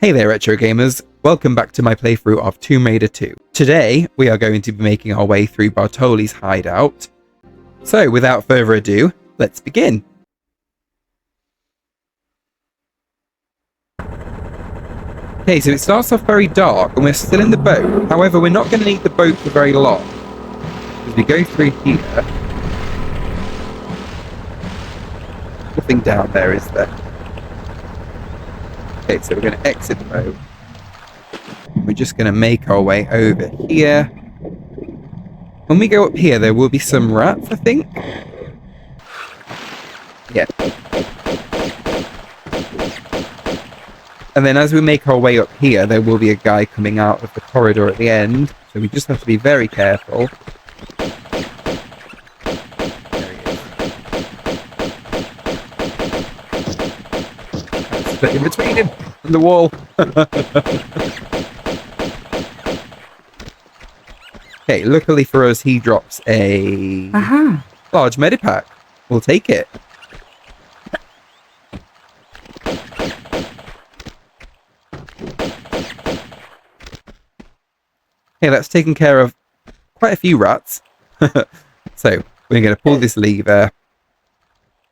Hey there retro gamers, welcome back to my playthrough of Tomb Raider 2. Today we are going to be making our way through Bartoli's hideout. So without further ado, let's begin. Okay, so it starts off very dark and we're still in the boat. However, we're not going to need the boat for very long. As we go through here, nothing down there, is there? Okay, so we're going to exit the boat. We're just going to make our way over here. When we go up here, there will be some rats, I think. Yeah. And then as we make our way up here, there will be a guy coming out of the corridor at the end. So we just have to be very careful. In between him and the wall. Okay, luckily for us, he drops a large medipack. We'll take it. Okay, that's taken care of quite a few rats. So we're going to pull this lever,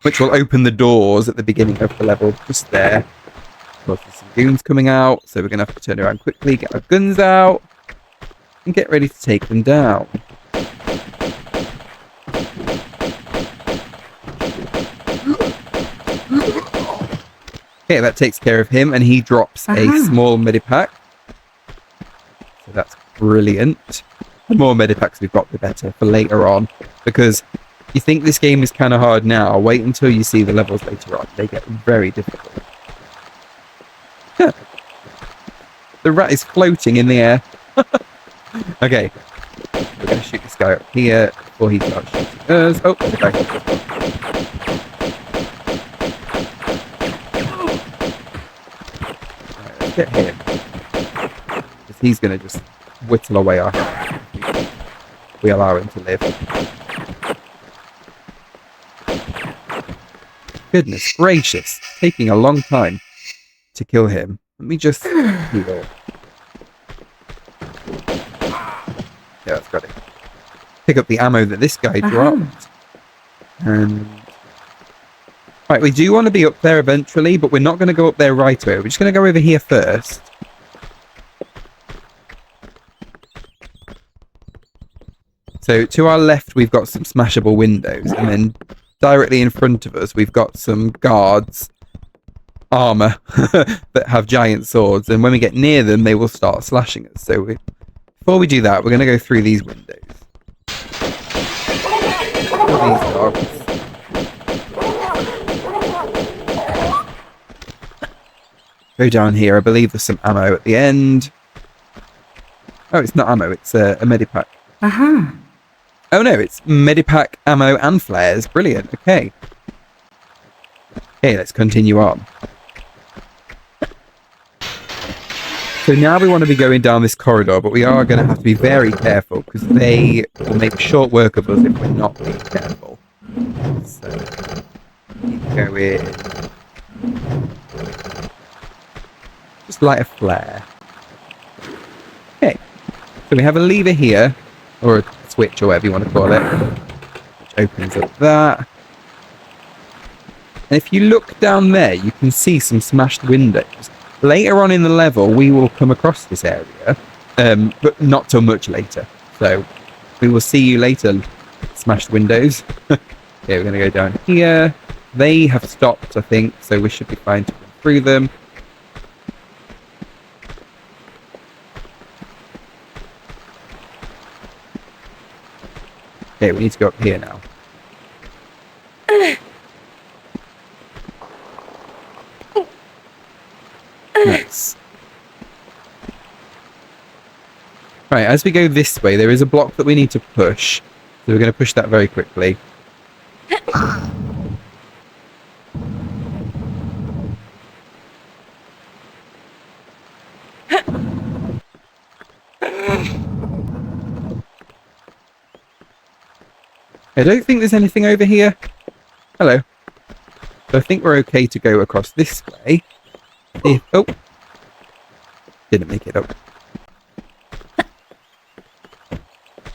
which will open the doors at the beginning of the level, just there. Of course, there's some goons coming out, so we're going to have to turn around quickly, get our guns out, and get ready to take them down. Okay, that takes care of him, and he drops a small medipack. So that's brilliant. The more medipacks we've got, the better for later on, because you think this game is kind of hard now, wait until you see the levels later on. They get very difficult. The rat is floating in the air. Okay. We're going to shoot this guy up here before he starts shooting us. Oh, there's a guy. Right, let's get him. Because he's going to just whittle away our head. We allow him to live. Goodness gracious, it's taking a long time to kill him. Let me just heal. Yeah, that's got it. Pick up the ammo that this guy dropped. And right, we do want to be up there eventually, but we're not going to go up there right away. We're just going to go over here first. So to our left, we've got some smashable windows, and then directly in front of us, we've got some guards' armor that have giant swords, and when we get near them, they will start slashing us. So before we do that, we're going to go through these windows. These dogs. Go down here. I believe there's some ammo at the end. Oh, it's not ammo. It's a medipack. Oh no, it's medipack, ammo, and flares. Brilliant. Okay. Okay, let's continue on. So now we want to be going down this corridor, but we are going to have to be very careful because they will make short work of us if we're not being careful. So, keep going. Just light a flare. Okay. So we have a lever here, or a switch, or whatever you want to call it, which opens up that. And if you look down there, you can see some smashed windows. Later on in the level, we will come across this area, but not till much later. So we will see you later, smashed windows. Okay, we're going to go down here. They have stopped, I think, so we should be fine to go through them. Okay, we need to go up here now. Nice. Right, as we go this way, there is a block that we need to push. So we're going to push that very quickly. I don't think there's anything over here. Hello. So I think we're okay to go across this way. Oh. Didn't make it up.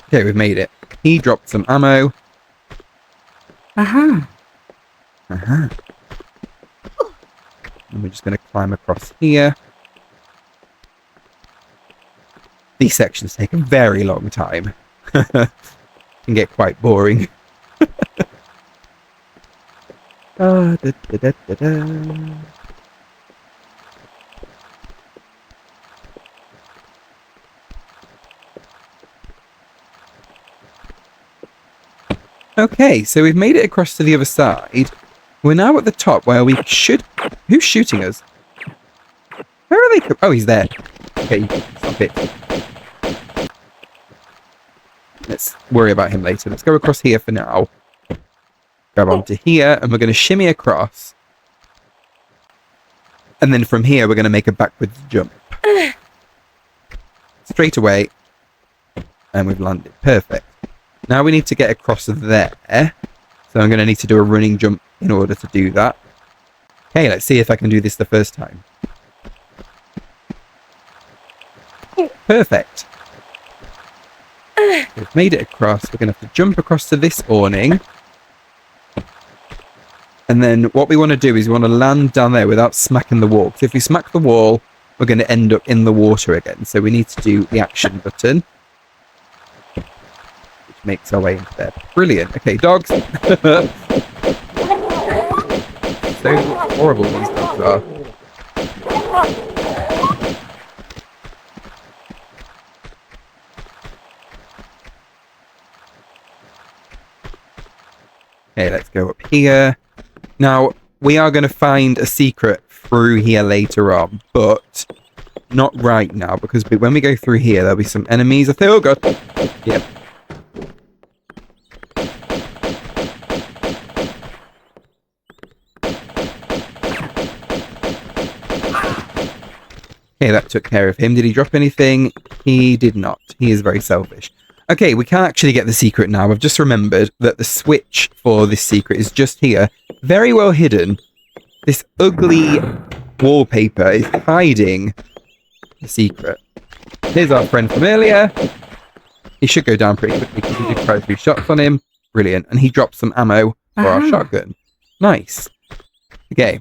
Okay, we've made it. He dropped some ammo. Uh-huh. Uh-huh. And we're just going to climb across here. These sections take a very long time. Can get quite boring. Da, da, da, da, da, da. Okay, so we've made it across to the other side. We're now at the top where we should... Who's shooting us? Where are they? Oh, he's there. Okay, stop it. Let's worry about him later. Let's go across here for now. Grab onto here, and we're going to shimmy across. And then from here, we're going to make a backwards jump. Straight away. And we've landed. Perfect. Now we need to get across there. So I'm going to need to do a running jump in order to do that. Okay, let's see if I can do this the first time. Perfect. We've made it across. We're going to have to jump across to this awning. And then what we want to do is we want to land down there without smacking the wall. Because if we smack the wall, we're going to end up in the water again. So we need to do the action button. Which makes our way into there. Brilliant. Okay, dogs. So horrible these dogs are. Okay, let's go up here. Now, we are going to find a secret through here later on, but not right now, because when we go through here, there'll be some enemies. I think, oh god. Yep. Okay, that took care of him. Did he drop anything? He did not. He is very selfish. Okay, we can't actually get the secret now. I've just remembered that the switch for this secret is just here. Very well hidden. This ugly wallpaper is hiding the secret. Here's our friend from earlier. He should go down pretty quickly because we did quite a few shots on him. Brilliant. And he dropped some ammo for our shotgun. Nice. Okay.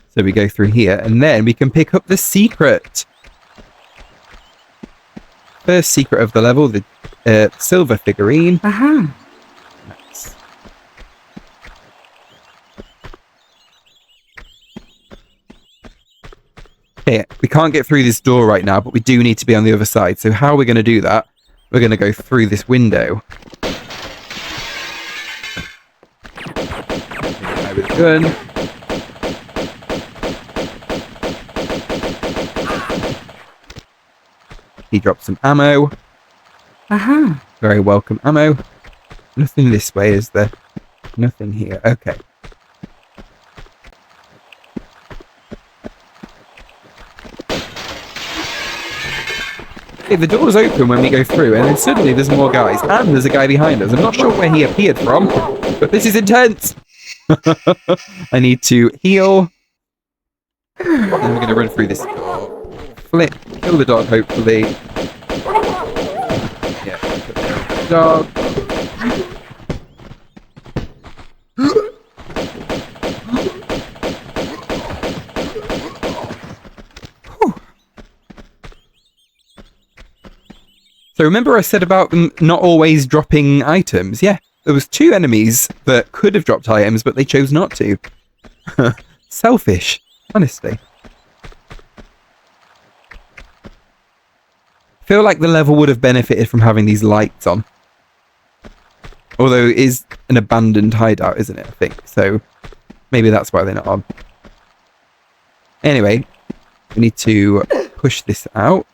So we go through here and then we can pick up the secret. First secret of the level, the silver figurine. Nice. Okay, we can't get through this door right now, but we do need to be on the other side. So how are we going to do that? We're going to go through this window. With a gun. He dropped some ammo. Very welcome ammo. Nothing this way, is there? Nothing here. Okay. Okay, the door's open when we go through, and then suddenly there's more guys. And there's a guy behind us. I'm not sure where he appeared from, but this is intense. I need to heal. And we're going to run through this door. Flip. Kill the dog, hopefully. Yeah, kill the dog. So remember I said about them not always dropping items? Yeah, there was 2 enemies that could have dropped items, but they chose not to. Selfish, honestly. I feel like the level would have benefited from having these lights on. Although it is an abandoned hideout, isn't it, I think. So maybe that's why they're not on. Anyway, we need to push this out.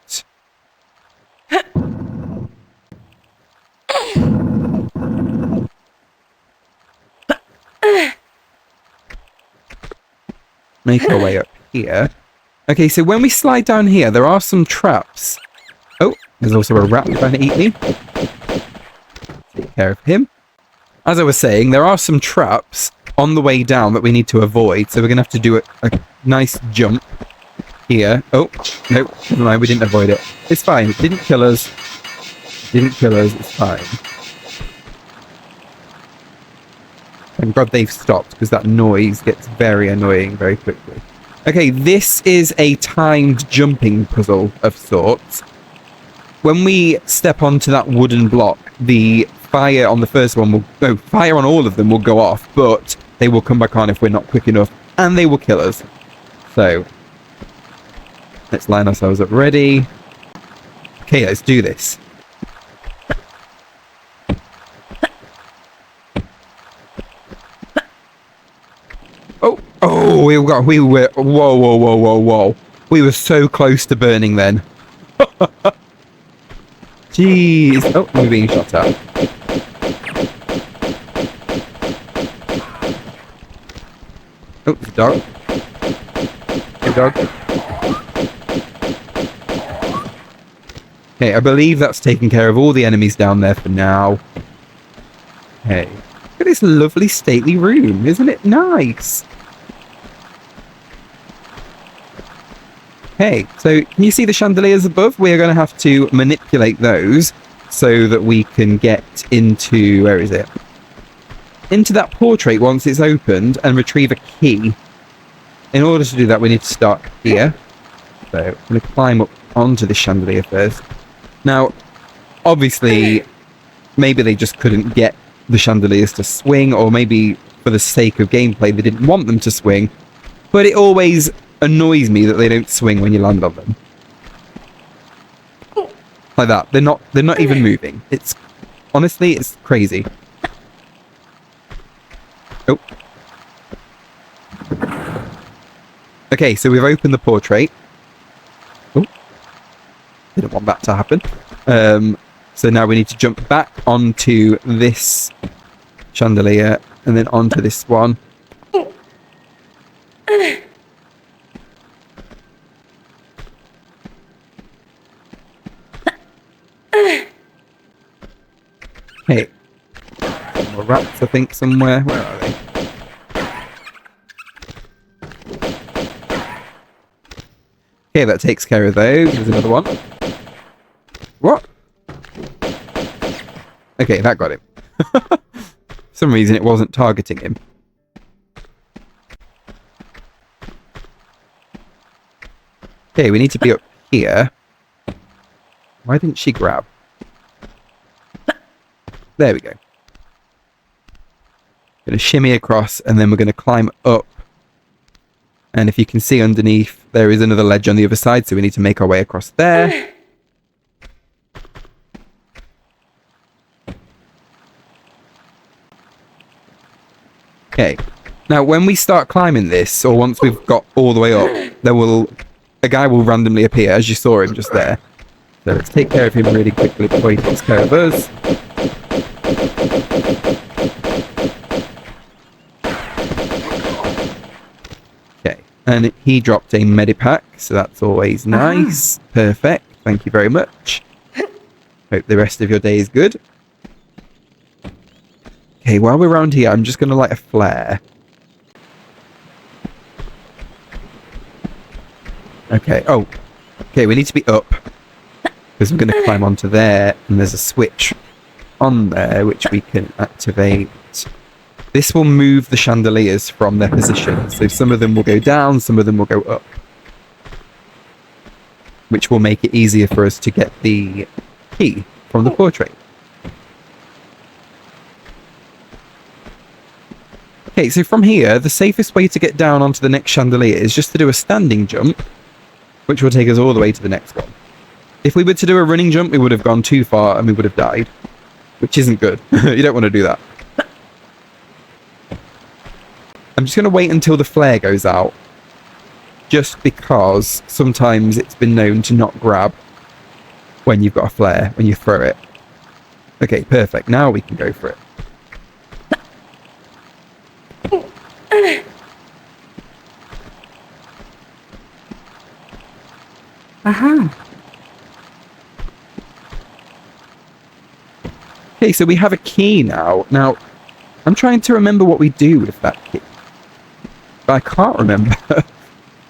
Make our way up here. Okay, so when we slide down here, there are some traps. Oh, there's also a rat trying to eat me. Take care of him. As I was saying, there are some traps on the way down that we need to avoid. So we're going to have to do a nice jump here. Oh, no, never mind, we didn't avoid it. It's fine, it didn't kill us. Didn't kill us, it's fine. Thank God they've stopped, because that noise gets very annoying very quickly. Okay, this is a timed jumping puzzle of sorts. When we step onto that wooden block, the fire on the first one will... No, fire on all of them will go off, but they will come back on if we're not quick enough, and they will kill us. So, let's line ourselves up ready. Okay, let's do this. Oh, we were, whoa. We were so close to burning then. Jeez. Oh, we're being shot at. Oh, there's a dog. Hey, dog. Okay, I believe that's taken care of all the enemies down there for now. Hey, look at this lovely stately room. Isn't it nice? Hey, so can you see the chandeliers above? We are going to have to manipulate those so that we can get into... Where is it? Into that portrait once it's opened and retrieve a key. In order to do that, we need to start here. So I'm going to climb up onto this chandelier first. Now, obviously, maybe they just couldn't get the chandeliers to swing, or maybe for the sake of gameplay, they didn't want them to swing. But it always annoys me that they don't swing when you land on them. Like that. They're not even moving. It's honestly, it's crazy. Oh. Okay, so we've opened the portrait. Oh. Didn't want that to happen. So now we need to jump back onto this chandelier and then onto this one. Hey, more rats, I think, somewhere. Where are they? Okay, that takes care of those. There's another one. What? Okay, that got him. For some reason, it wasn't targeting him. Okay, we need to be up here. Why didn't she grab? There we go. Going to shimmy across, and then we're going to climb up. And if you can see underneath, there is another ledge on the other side, so we need to make our way across there. Okay. Now, when we start climbing this, or once we've got all the way up, a guy will randomly appear, as you saw him just there. So let's take care of him really quickly before he takes care of us. Okay, and he dropped a medipack, so that's always nice. Perfect, thank you very much. Hope the rest of your day is good. Okay, while we're around here, I'm just going to light a flare. Okay, oh. Okay, we need to be up. Because we're going to climb onto there, and there's a switch on there which we can activate. This will move the chandeliers from their position. So some of them will go down, some of them will go up. Which will make it easier for us to get the key from the portrait. Okay, so from here, the safest way to get down onto the next chandelier is just to do a standing jump, which will take us all the way to the next one. If we were to do a running jump, we would have gone too far and we would have died, which isn't good. You don't want to do that. I'm just going to wait until the flare goes out, just because sometimes it's been known to not grab when you've got a flare, when you throw it. Okay, perfect. Now we can go for it. Aha. Okay, so we have a key now. Now, I'm trying to remember what we do with that key. But I can't remember.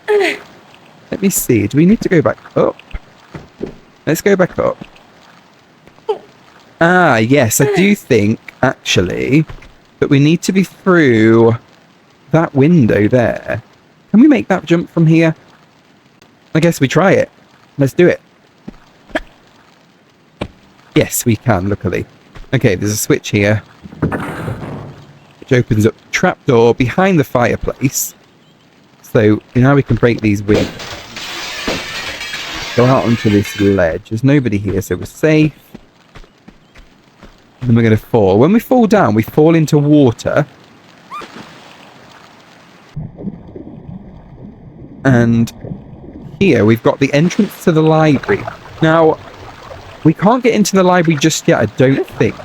Let me see. Do we need to go back up? Let's go back up. Ah, yes, I do think, actually, that we need to be through that window there. Can we make that jump from here? I guess we try it. Let's do it. Yes, we can, luckily. Okay, there's a switch here, which opens up the trapdoor behind the fireplace. So now we can break these windows. Go out onto this ledge. There's nobody here, so we're safe. And then we're going to fall. When we fall down, we fall into water. And here we've got the entrance to the library. Now, we can't get into the library just yet, I don't think.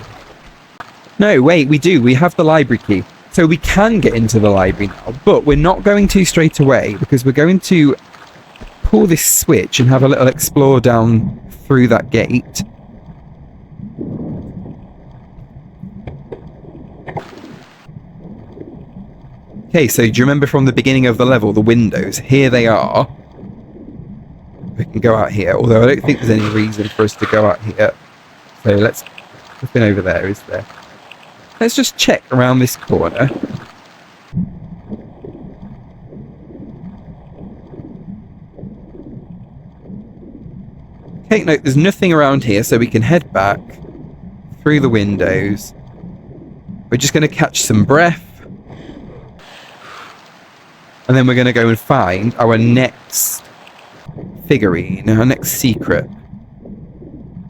No, wait, we do. We have the library key. So we can get into the library now, but we're not going to straight away because we're going to pull this switch and have a little explore down through that gate. Okay, so do you remember from the beginning of the level, the windows? Here they are. We can go out here, although I don't think there's any reason for us to go out here. So let's... Nothing over there, is there? Let's just check around this corner. Okay, no, there's nothing around here, so we can head back through the windows. We're just going to catch some breath. And then we're going to go and find our next figurine, our next secret.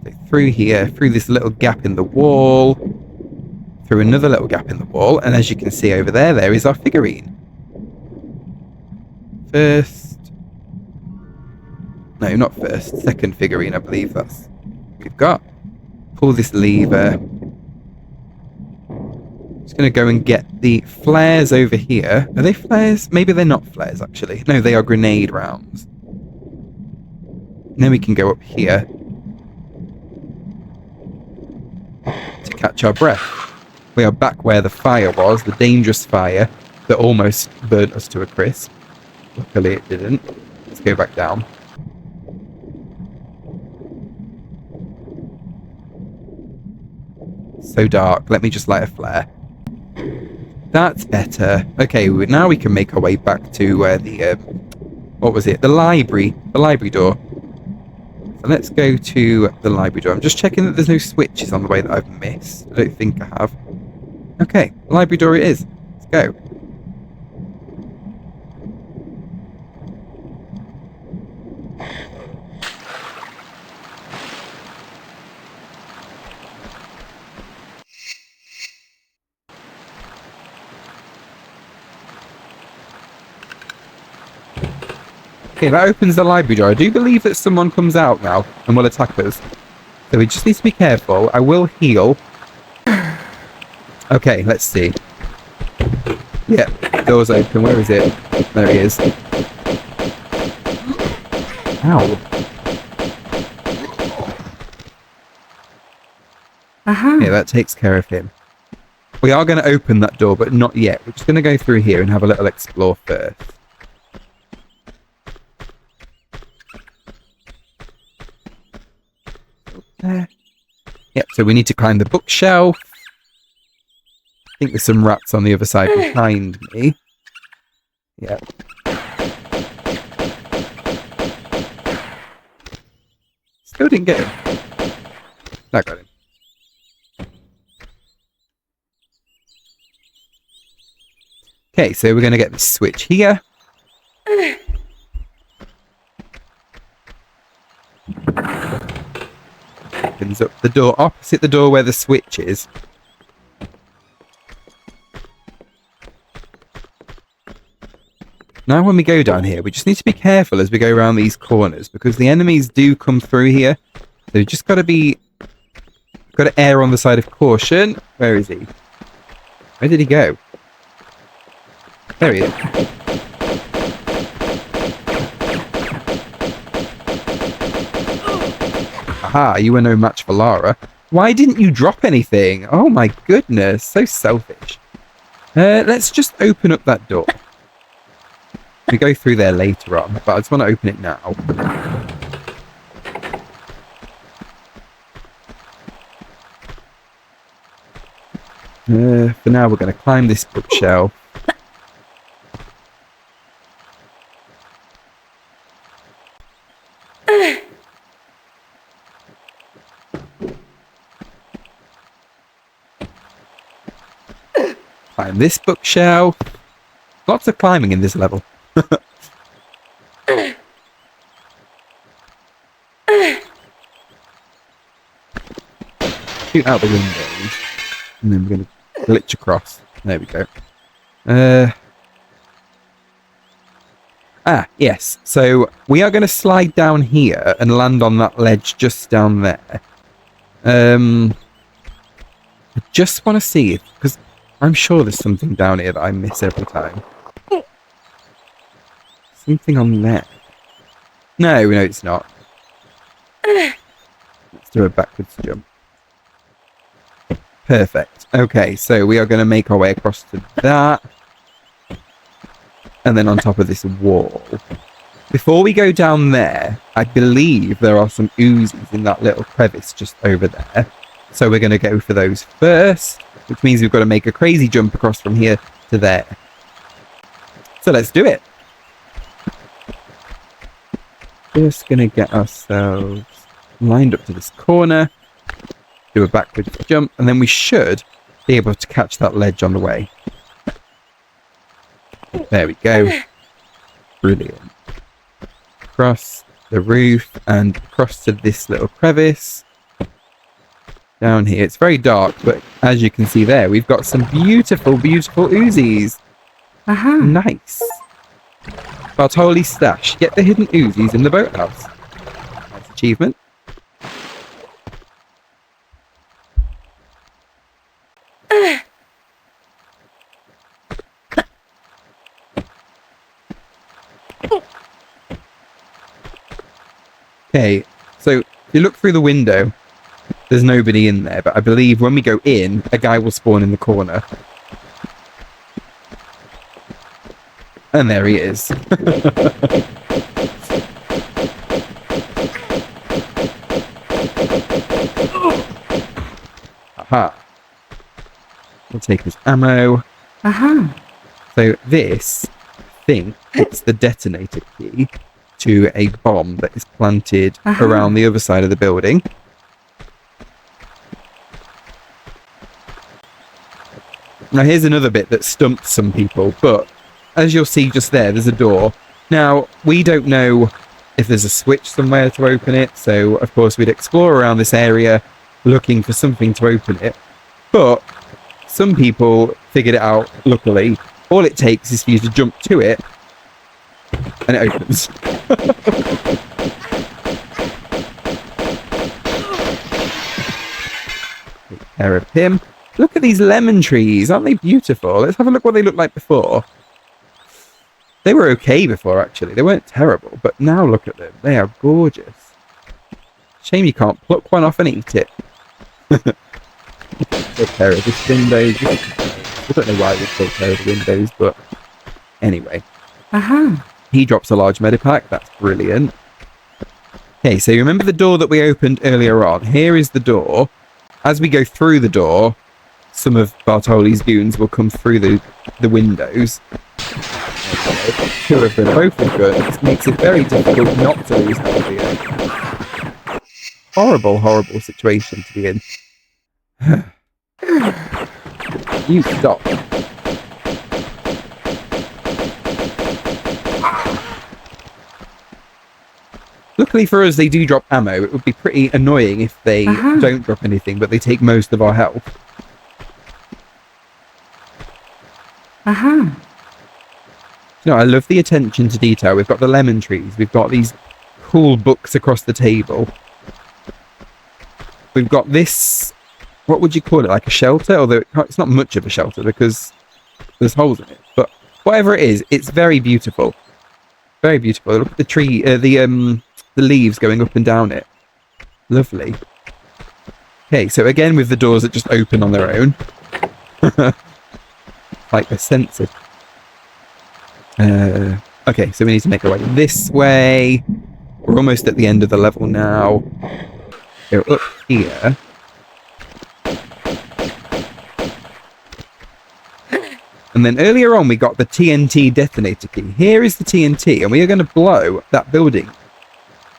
So through here, through this little gap in the wall, through another little gap in the wall, and as you can see over there, there is our figurine. No, not first. Second figurine, I believe that's what we've got. Pull this lever. Just going to go and get the flares over here. Are they flares? Maybe they're not flares, actually. No, they are grenade rounds. And then we can go up here to catch our breath. We are back where the fire was, the dangerous fire that almost burnt us to a crisp. Luckily it didn't. Let's go back down. So dark. Let me just light a flare. That's better. Okay, now we can make our way back to where the... what was it? The library. The library door. So let's go to the library door. I'm just checking that there's no switches on the way that I've missed. I don't think I have. Okay, library door it is. Let's go. Okay, that opens the library door. I do believe that someone comes out now and will attack us. So we just need to be careful. I will heal. Okay, let's see. Yeah, door's open. Where is it? There he is. Ow. Yeah, that takes care of him. We are going to open that door, but not yet. We're just going to go through here and have a little explore first. There. Yep, so we need to climb the bookshelf. I think there's some rats on the other side behind me. Yep. Still didn't get him. That got him. Okay, so we're going to get this switch here. Opens up the door opposite the door where the switch is. Now when we go down here, we just need to be careful as we go around these corners because the enemies do come through here. So you just got to err on the side of caution. Where is he? Where did he go? There he is. Aha, you were no match for Lara. Why didn't you drop anything? Oh my goodness, so selfish. Let's just open up that door. We go through there later on, but I just want to open it now. For now, we're going to climb this bookshelf. Climb this bookshelf. Lots of climbing in this level. Shoot out the windows. And then we're going to glitch across. There we go. Yes. So we are going to slide down here and land on that ledge just down there. I just want to see if... because I'm sure there's something down here that I miss every time. Something on there. No, it's not. Let's do a backwards jump. Perfect. Okay, so we are going to make our way across to that. And then on top of this wall. Before we go down there, I believe there are some Uzis in that little crevice just over there. So we're going to go for those first, which means we've got to make a crazy jump across from here to there. So let's do it. Just going to get ourselves lined up to this corner. Do a backwards jump, and then we should be able to catch that ledge on the way. There we go. Brilliant. Across the roof and across to this little crevice. Down here. It's very dark, but as you can see there, we've got some beautiful, beautiful Uzis. Aha. Nice. Bartoli stash. Get the hidden Uzis in the boathouse. Nice achievement. Okay, so if you look through the window, there's nobody in there, but I believe when we go in, a guy will spawn in the corner. And there he is. Aha. We'll take his ammo. Aha. So this, I think, it's the detonator key to a bomb that is planted around the other side of the building. Now here's another bit that stumped some people, but as you'll see just there, there's a door. Now, we don't know if there's a switch somewhere to open it, so of course we'd explore around this area looking for something to open it. But some people figured it out, luckily. All it takes is for you to jump to it, and it opens. Take care of him. Look at these lemon trees. Aren't they beautiful? Let's have a look what they looked like before. They were okay before, actually. They weren't terrible, but now look at them. They are gorgeous. Shame you can't pluck one off and eat it. Take care of this window. I don't know why we take care of the windows, but anyway. Aha. He drops a large medipack. That's brilliant. Okay, so you remember the door that we opened earlier on? Here is the door. As we go through the door, some of Bartoli's goons will come through the windows. Okay, two of them, both with guns. Makes it very difficult not to lose health here. Horrible, horrible situation to be in. You stop. Luckily for us, they do drop ammo. It would be pretty annoying if they don't drop anything, but they take most of our health. You know, I love the attention to detail. We've got the lemon trees. We've got these cool books across the table. We've got this... What would you call it? Like a shelter? Although it's not much of a shelter because there's holes in it. But whatever it is, it's very beautiful. Very beautiful. Look at the tree, the leaves going up and down it. Lovely. Okay, so again with the doors that just open on their own. Like they're censored. Okay, so we need to make our way this way. We're almost at the end of the level now. Go up here. And then earlier on, we got the TNT detonator key. Here is the TNT, and we are going to blow that building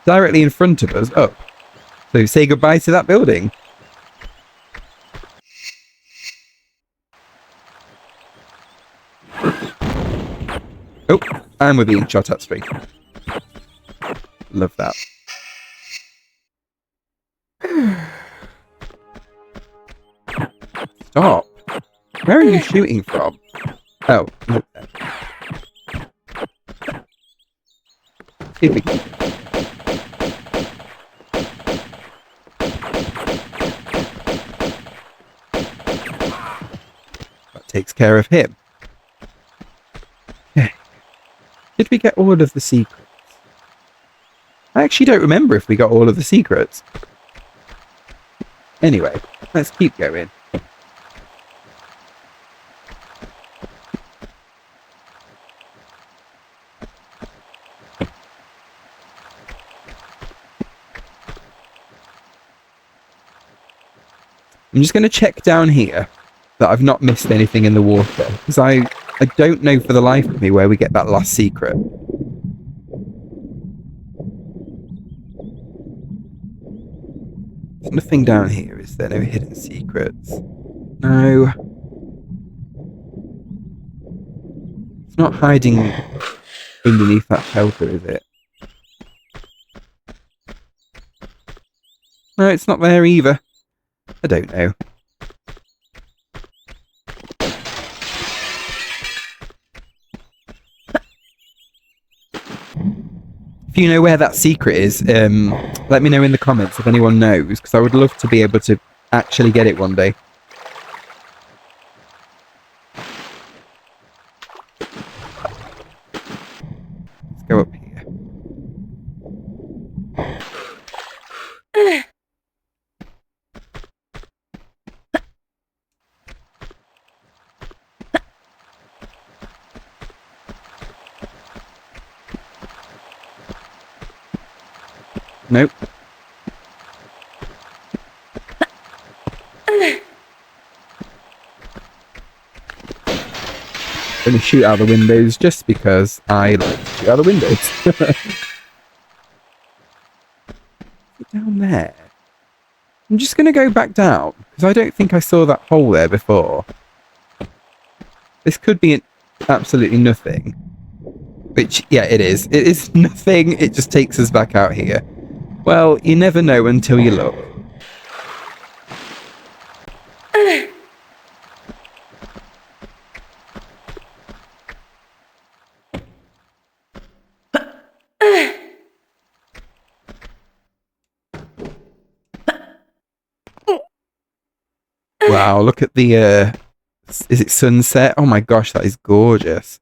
directly in front of us up. So say goodbye to that building. Oh, and we're being shot at straight. Love that. Stop. Where are you shooting from? Oh, look there. See if we can... That takes care of him. Okay. Did we get all of the secrets? I actually don't remember if we got all of the secrets. Anyway, let's keep going. I'm just going to check down here that I've not missed anything in the water, because I don't know for the life of me where we get that last secret. There's nothing down here, is there? No hidden secrets? No. It's not hiding underneath that shelter, is it? No, it's not there either. I don't know. If you know where that secret is, let me know in the comments if anyone knows, because I would love to be able to actually get it one day. Let's go up here. Nope. Gonna shoot out the windows just because I like to shoot out the windows. Down there. I'm just gonna go back down because I don't think I saw that hole there before. This could be absolutely nothing. Which, yeah, it is. It is nothing. It just takes us back out here. Well, you never know until you look. Wow, look at the, is it sunset? Oh my gosh, that is gorgeous.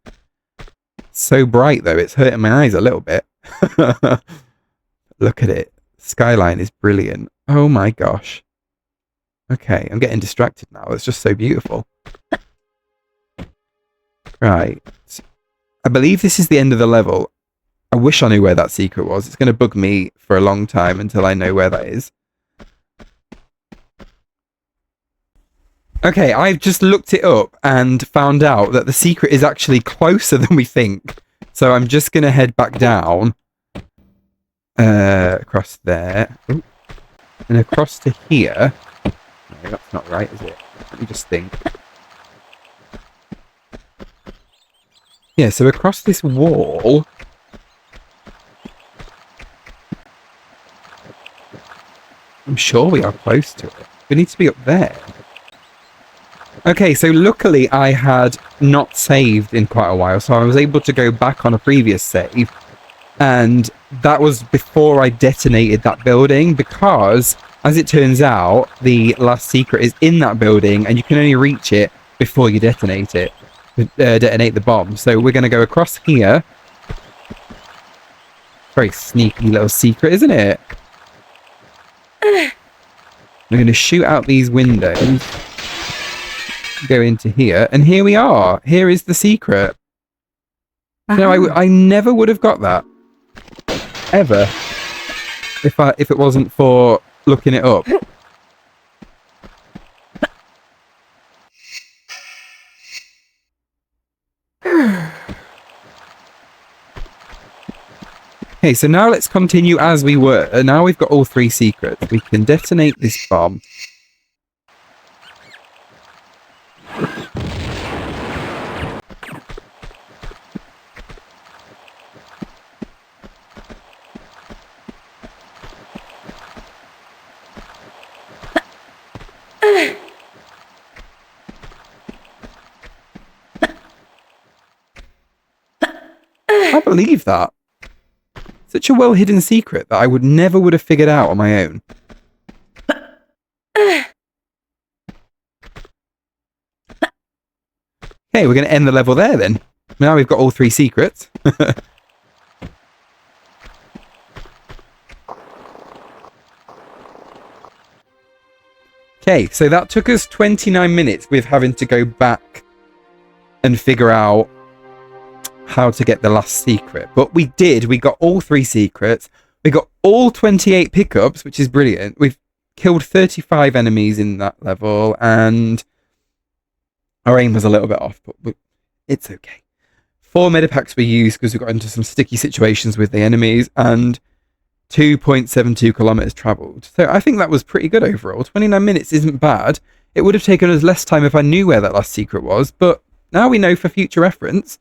So bright though, it's hurting my eyes a little bit. Look at it. Skyline is brilliant. Oh my gosh. Okay, I'm getting distracted now. It's just so beautiful. Right. I believe this is the end of the level. I wish I knew where that secret was. It's going to bug me for a long time until I know where that is. Okay, I've just looked it up and found out that the secret is actually closer than we think. So I'm just going to head back down. Across there. Ooh. And across to here. No, that's not right, is it? Let me just think. Yeah, so across this wall... I'm sure we are close to it. We need to be up there. Okay, so luckily I had not saved in quite a while, so I was able to go back on a previous save. And that was before I detonated that building, because, as it turns out, the last secret is in that building, and you can only reach it before you detonate it. Detonate the bomb. So we're going to go across here. Very sneaky little secret, isn't it? We're going to shoot out these windows. Go into here, and here we are. Here is the secret. No, I never would have got that. Ever. If it wasn't for looking it up. Okay, so now let's continue as we were. Now we've got all 3 secrets. We can detonate this bomb. I believe that. Such a well-hidden secret that I never would have figured out on my own. Okay, we're going to end the level there then. Now we've got all 3 secrets. Okay, so that took us 29 minutes with having to go back and figure out how to get the last secret. But we did. We got all 3 secrets. We got all 28 pickups, which is brilliant. We've killed 35 enemies in that level, and our aim was a little bit off, but it's okay. 4 medipacks were used because we got into some sticky situations with the enemies, and 2.72 kilometers traveled. So I think that was pretty good overall. 29 minutes isn't bad. It would have taken us less time if I knew where that last secret was, but now we know for future reference,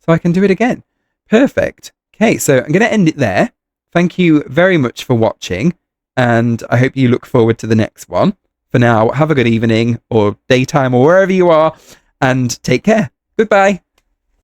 so I can do it again. Perfect. Okay, so I'm going to end it there. Thank you very much for watching, and I hope you look forward to the next one. For now, have a good evening, or daytime, or wherever you are, and take care. Goodbye.